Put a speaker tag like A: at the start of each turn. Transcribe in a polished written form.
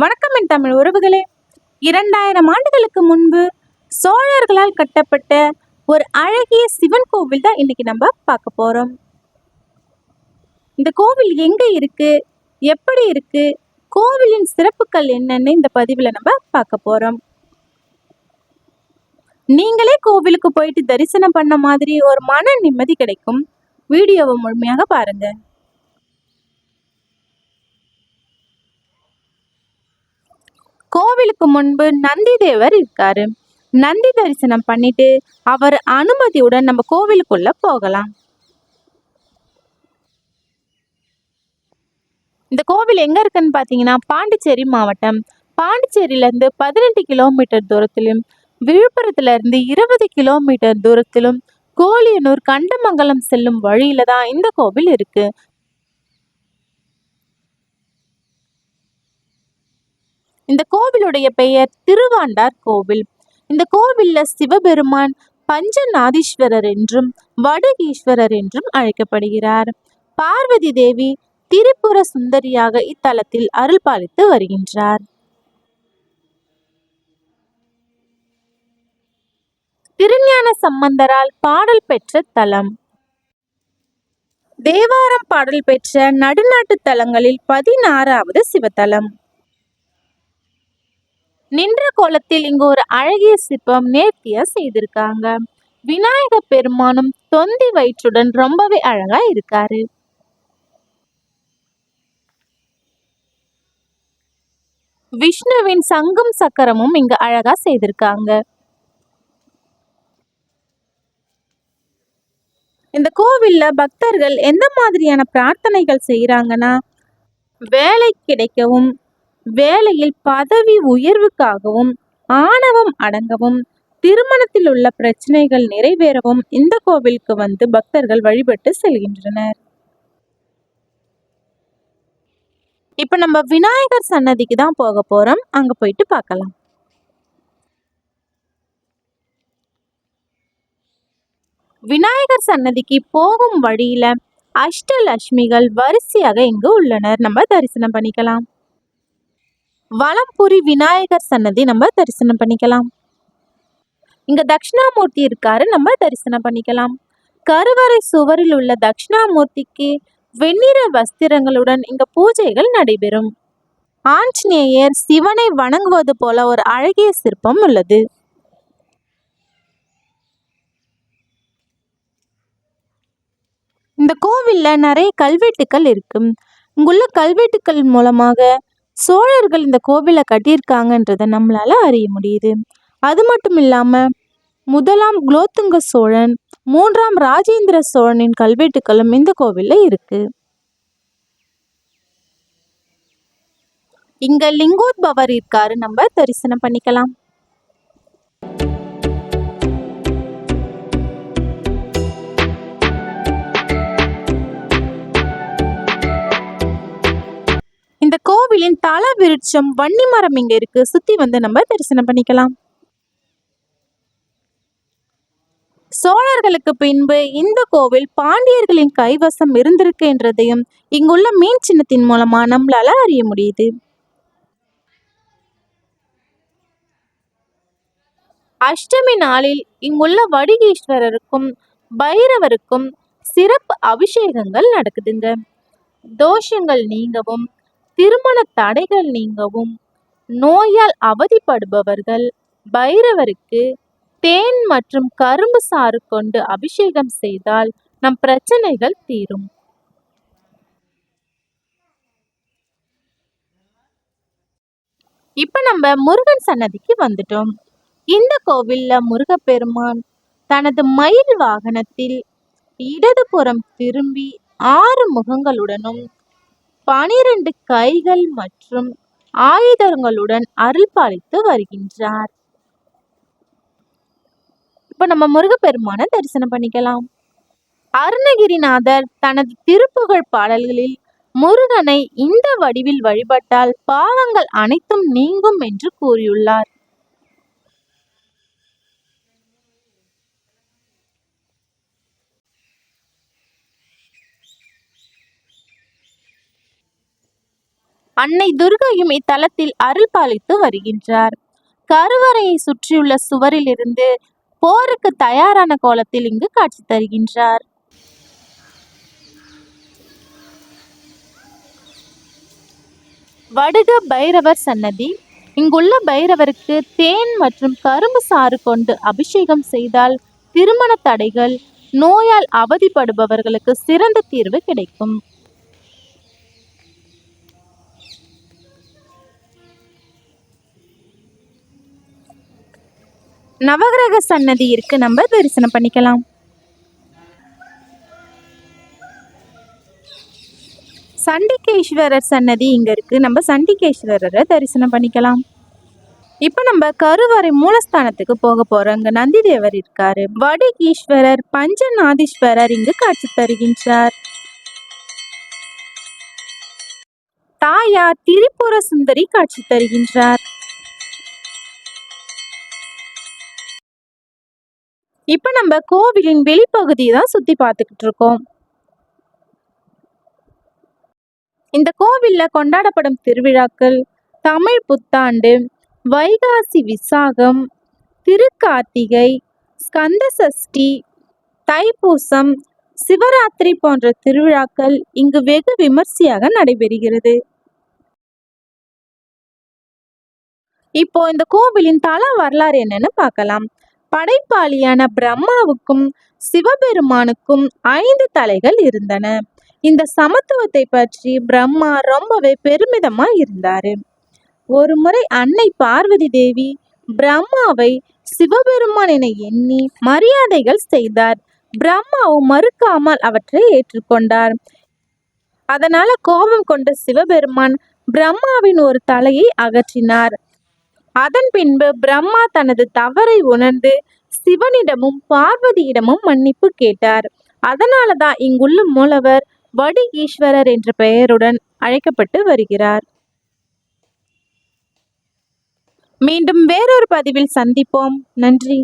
A: வணக்கம் என் தமிழ் உறவுகளே. 2000 ஆண்டுகளுக்கு முன்பு சோழர்களால் கட்டப்பட்ட ஒரு அழகிய சிவன் கோவில் தான் இன்னைக்கு நம்ம பார்க்க போறோம். இந்த கோவில் எங்க இருக்கு, எப்படி இருக்கு, கோவிலின் சிறப்புகள் என்னன்னு இந்த பதிவுல நம்ம பார்க்க போறோம். நீங்களே கோவிலுக்கு போயிட்டு தரிசனம் பண்ண மாதிரி ஒரு மன நிம்மதி கிடைக்கும். வீடியோவை முழுமையாக பாருங்க. கோவிலுக்கு முன்பு நந்தி தேவர் இருக்காரு. நந்தி தரிசனம் பண்ணிட்டு அவர் அனுமதியுடன் நம்ம கோவிலுக்குள்ள போகலாம். இந்த கோவில் எங்க இருக்குன்னு பாத்தீங்கன்னா பாண்டிச்சேரி மாவட்டம். பாண்டிச்சேரியில இருந்து 18 கிலோமீட்டர் தூரத்திலும், விழுப்புரத்துல இருந்து 20 கிலோமீட்டர் தூரத்திலும், கோலியனூர் கண்டமங்கலம் செல்லும் வழியில தான் இந்த கோவில் இருக்கு. இந்த கோவிலுடைய பெயர் திருவாண்டார் கோவில். இந்த கோவில்ல சிவபெருமான் பஞ்சநாதீஸ்வரர் என்றும் வடுகீஸ்வரர் என்றும் அழைக்கப்படுகிறார். பார்வதி தேவி திரிபுர சுந்தரியாக இத்தலத்தில் அருள் பாலித்து வருகின்றார். திருஞான சம்பந்தரால் பாடல் பெற்ற தலம். தேவாரம் பாடல் பெற்ற நடுநாட்டு தலங்களில் 16வது சிவத்தலம். நின்ற கோலத்தில் இங்கு ஒரு அழகிய சிற்பம் நேர்த்தியா செய்திருக்காங்க. விநாயக பெருமானும் தொந்தி வயிற்றுடன் ரொம்பவே அழகா இருக்காரு. விஷ்ணுவின் சங்கும் சக்கரமும் இங்க அழகா செய்திருக்காங்க. இந்த கோவில்ல பக்தர்கள் எந்த மாதிரியான பிரார்த்தனைகள் செய்யறாங்கன்னா, வேலை கிடைக்கவும், வேலையில் பதவி உயர்வுக்காகவும், ஆணவம் அடங்கவும், திருமணத்தில் உள்ள பிரச்சனைகள் நிறைவேறவும் இந்த கோவிலுக்கு வந்து பக்தர்கள் வழிபட்டு செல்கின்றனர். இப்ப நம்ம விநாயகர் சன்னதிக்கு தான் போக போறோம். அங்க போயிட்டு பார்க்கலாம். விநாயகர் சன்னதிக்கு போகும் வழியில அஷ்டலட்சுமிகள் வரிசையாக இங்கு உள்ளனர். நம்ம தரிசனம் பண்ணிக்கலாம். வலம்புரி விநாயகர் சன்னதி நம்ம தரிசனம் பண்ணிக்கலாம். இங்க தட்சிணாமூர்த்தி இருக்காரு, நம்ம தரிசனம் பண்ணிக்கலாம். கருவறை சுவரில் உள்ள தட்சிணாமூர்த்திக்கு வெண்ணிற வஸ்திரங்களுடன் இங்க பூஜைகள் நடைபெறும். ஆஞ்சநேயர் சிவனை வணங்குவது போல ஒரு அழகிய சிற்பம் உள்ளது. இந்த கோவில்ல நிறைய கல்வெட்டுக்கள் இருக்கு. இங்குள்ள கல்வெட்டுக்கள் மூலமாக சோழர்கள் இந்த கோவிலை கட்டியிருக்காங்கன்றத நம்மளால அறிய முடியுது. அது மட்டும் இல்லாம முதலாம் குலோத்துங்க சோழன், 3ஆம் ராஜேந்திர சோழனின் கல்வெட்டுக்களும் இந்த கோவில்ல இருக்கு. இங்க லிங்கோத்பவர் இருக்காரு, நம்ம தரிசனம் பண்ணிக்கலாம். இந்த கோவிலின் தல விருட்சம் வன்னி மரம் இங்க இருக்கு. சுத்தி வந்து நம்ம தரிசனம் பண்ணிக்கலாம். சோழர்களுக்கு பின்பு இந்த கோவில் பாண்டியர்களின் கைவசம் இருந்திருக்கு என்றதையும் இங்குள்ள மீன் சின்னத்தின் மூலமா நம்மளால அறிய முடியுது. அஷ்டமி நாளில் இங்குள்ள வடுகீஸ்வரருக்கும் பைரவருக்கும் சிறப்பு அபிஷேகங்கள் நடக்குதுங்க. தோஷங்கள் நீங்கவும், திருமண தடைகள் நீங்கவும், நோயால் அவதிப்படுபவர்கள் பைரவருக்கு தேன் மற்றும் கரும்பு சாறு கொண்டு அபிஷேகம் செய்தால் நம் பிரச்சனைகள் தீரும். இப்ப நம்ம முருகன் சன்னதிக்கு வந்துட்டோம். இந்த கோவில்ல முருகப்பெருமான் தனது மயில் வாகனத்தில் இடதுபுறம் திரும்பி 6 முகங்களுடனும் 12 கைகள் மற்றும் ஆயுதங்களுடன் அருள் பாலித்து வருகின்றார். இப்ப நம்ம முருகப்பெருமான தரிசனம் பண்ணிக்கலாம். அருணகிரிநாதர் தனது திருப்புகழ் பாடல்களில் முருகனை இந்த வடிவில் வழிபட்டால் பாவங்கள் அனைத்தும் நீங்கும் என்று கூறியுள்ளார். அன்னை துர்கையும் இத்தலத்தில் அருள் பாலித்து வருகின்றார். கருவறையை சுற்றியுள்ள சுவரில் இருந்து போருக்கு தயாரான கோலத்தில் இங்கு காட்சி தருகின்றார். வடுக பைரவர் சன்னதி. இங்குள்ள பைரவருக்கு தேன் மற்றும் கரும்பு சாறு கொண்டு அபிஷேகம் செய்தால் திருமண தடைகள், நோயால் அவதிப்படுபவர்களுக்கு சிறந்த தீர்வு கிடைக்கும். நவகிரக சன்னதி இருக்கு, நம்ம தரிசனம் பண்ணிக்கலாம். சண்டிகேஸ்வரர் சன்னதி இங்க இருக்கு, நம்ம சண்டிகேஸ்வரரை தரிசனம் பண்ணிக்கலாம். இப்ப நம்ம கருவறை மூலஸ்தானத்துக்கு போக போறோம். அங்க நந்தி தேவர் இருக்காரு. வடுகீஸ்வரர், பஞ்சநாதீஸ்வரர் இங்கு காட்சி தருகின்றார். தாயார் திரிபுர சுந்தரி காட்சி தருகின்றார். இப்ப நம்ம கோவிலின் வெளிப்பகுதியை தான் சுத்தி பார்த்துக்கிட்டு இருக்கோம். இந்த கோவில்ல கொண்டாடப்படும் திருவிழாக்கள் தமிழ் புத்தாண்டு, வைகாசி விசாகம், திருக்கார்த்திகை, ஸ்கந்த சஷ்டி, தைப்பூசம், சிவராத்திரி போன்ற திருவிழாக்கள் இங்கு வெகு விமர்சையாக நடைபெறுகிறது. இப்போ இந்த கோவிலின் தல வரலாறு என்னன்னு பார்க்கலாம். படைப்பாளியான பிரம்மாவுக்கும் சிவபெருமானுக்கும் 5 தலைகள் இருந்தன. இந்த சமத்துவத்தை பற்றி பிரம்மா ரொம்பவே பெருமிதமா இருந்தாரு. ஒரு முறை அன்னை பார்வதி தேவி பிரம்மாவை சிவபெருமான் என எண்ணி மரியாதைகள் செய்தார். பிரம்மாவும் மறுக்காமல் அவற்றை ஏற்றுக்கொண்டார். அதனால கோபம் கொண்ட சிவபெருமான் பிரம்மாவின் ஒரு தலையை அகற்றினார். அதன் பின்பு பிரம்மா தனது தவறை உணர்ந்து சிவனிடமும் பார்வதியிடமும் மன்னிப்பு கேட்டார். அதனாலதான் இங்குள்ள மூலவர் வடுகீஸ்வரர் என்ற பெயருடன் அழைக்கப்பட்டு வருகிறார். மீண்டும் வேறொரு பதிவில் சந்திப்போம். நன்றி.